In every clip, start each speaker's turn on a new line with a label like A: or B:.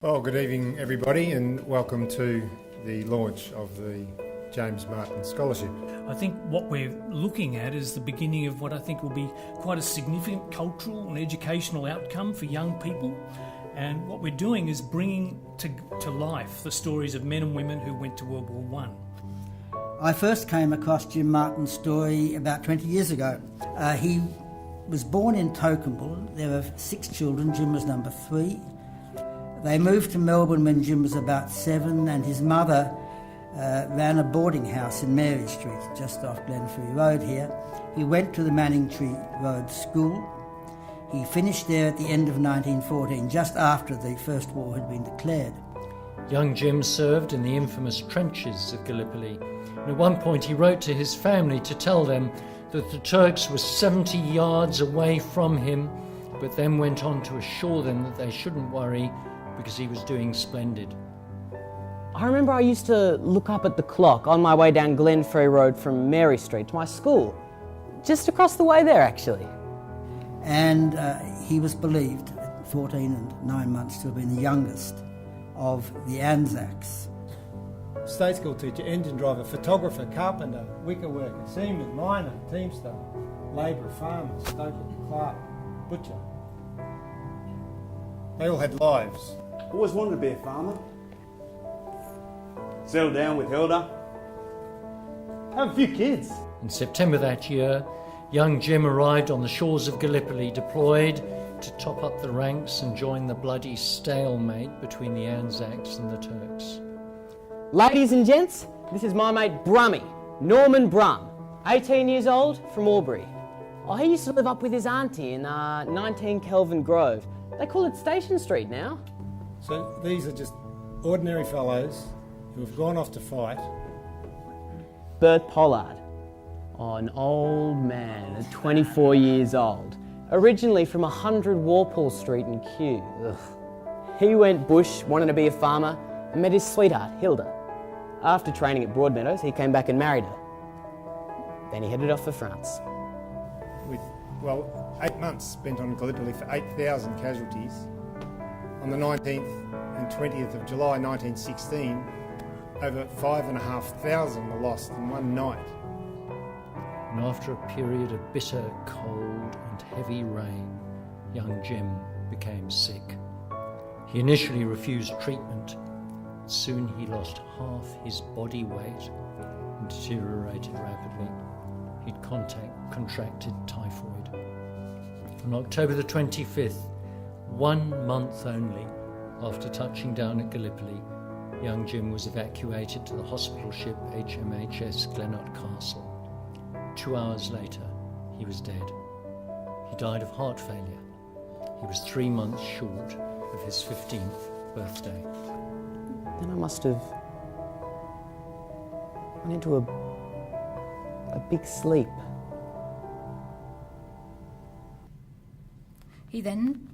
A: Well, good evening everybody and welcome to the launch of the James Martin Scholarship.
B: I think what we're looking at is the beginning of what I think will be quite a significant cultural and educational outcome for young people. And what we're doing is bringing to life the stories of men and women who went to World War I.
C: I first came across Jim Martin's story about 20 years ago. He was born in Tocumwal. There were 6 children. Jim was number 3. They moved to Melbourne when Jim was about 7, and his mother ran a boarding house in Mary Street, just off Glenferrie Road here. He went to the Manningtree Road School. He finished there at the end of 1914, just after the First War had been declared.
D: Young Jim served in the infamous trenches of Gallipoli, and at one point he wrote to his family to tell them that the Turks were 70 yards away from him, but then went on to assure them that they shouldn't worry because he was doing splendid.
E: I remember I used to look up at the clock on my way down Glenferrie Road from Mary Street to my school, just across the way there actually.
C: And he was believed at 14 and 9 months to have been the youngest of the Anzacs.
F: State school teacher, engine driver, photographer, carpenter, wicker worker, seaman, miner, teamster, labourer, farmer, stoker, clerk, butcher.
A: They all had lives.
G: Always wanted to be a farmer. Settle down with Hilda. Have a few kids.
D: In September that year, young Jim arrived on the shores of Gallipoli, deployed to top up the ranks and join the bloody stalemate between the Anzacs and the Turks.
E: Ladies and gents, this is my mate Brummy, Norman Brum, 18 years old, from Albury. Oh, he used to live up with his auntie in 19 Kelvin Grove. They call it Station Street now.
F: So these are just ordinary fellows who have gone off to fight.
E: Bert Pollard, an old man at 24 years old, originally from 100 Walpole Street in Kew. Ugh. He went bush, wanted to be a farmer, and met his sweetheart, Hilda. After training at Broadmeadows, he came back and married her. Then he headed off for France.
A: With, 8 months spent on Gallipoli for 8,000 casualties. On the 19th and 20th of July 1916, over 5,500 were lost in one night.
D: And after a period of bitter cold and heavy rain, young Jim became sick. He initially refused treatment. Soon he lost half his body weight and deteriorated rapidly. He'd contracted typhoid. On October the 25th, 1 month only after touching down at Gallipoli, young Jim was evacuated to the hospital ship HMHS Glenot Castle. 2 hours later, he was dead. He died of heart failure. He was 3 months short of his 15th birthday.
E: Then I must have went into a big sleep.
H: He then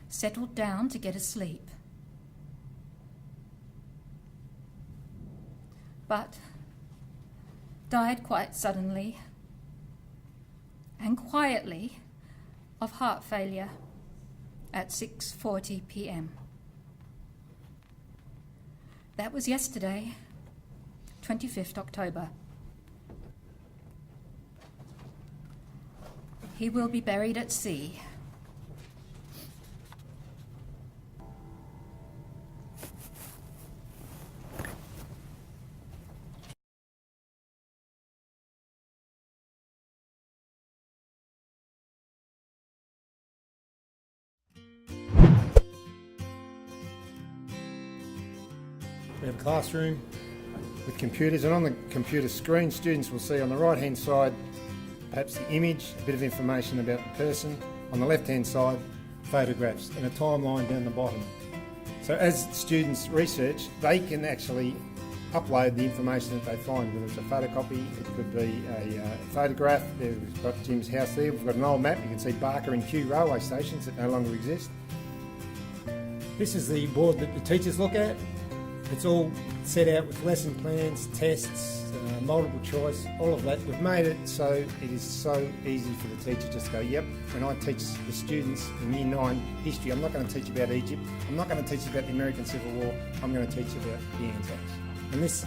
H: settled down to get asleep. But died quite suddenly and quietly of heart failure at 6:40 p.m. That was yesterday, 25th October. He will be buried at sea.
A: We have a classroom with computers, and on the computer screen, students will see on the right-hand side perhaps the image, a bit of information about the person. On the left-hand side, photographs and a timeline down the bottom. So as students research, they can actually upload the information that they find, whether it's a photocopy, it could be a photograph. There we've got Jim's house there, we've got an old map, you can see Barker and Kew railway stations that no longer exist.
F: This is the board that the teachers look at. It's all set out with lesson plans, tests, multiple choice, all of that. We've made it so it is so easy for the teacher just to go, yep, when I teach the students in Year 9 history, I'm not going to teach about Egypt, I'm not going to teach about the American Civil War, I'm going to teach about the Anzacs. And this,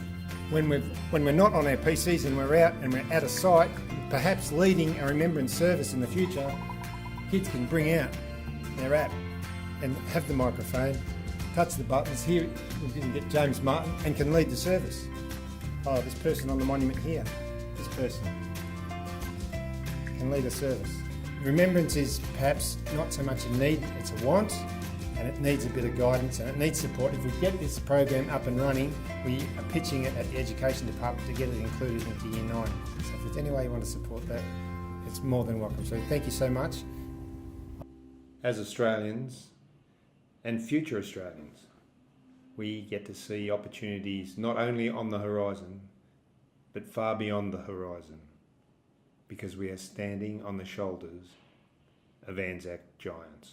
F: when we're not on our PCs and we're out and we're at a site, perhaps leading a remembrance service in the future, kids can bring out their app and have the microphone, touch the buttons. Here we can get James Martin and can lead the service. Oh, this person on the monument here, this person can lead a service. Remembrance is perhaps not so much a need, it's a want, and it needs a bit of guidance and it needs support. If we get this program up and running, we are pitching it at the Education Department to get it included into Year 9. So if there's any way you want to support that, it's more than welcome. So thank you so much.
I: As Australians and future Australians, we get to see opportunities not only on the horizon, but far beyond the horizon, because we are standing on the shoulders of Anzac giants.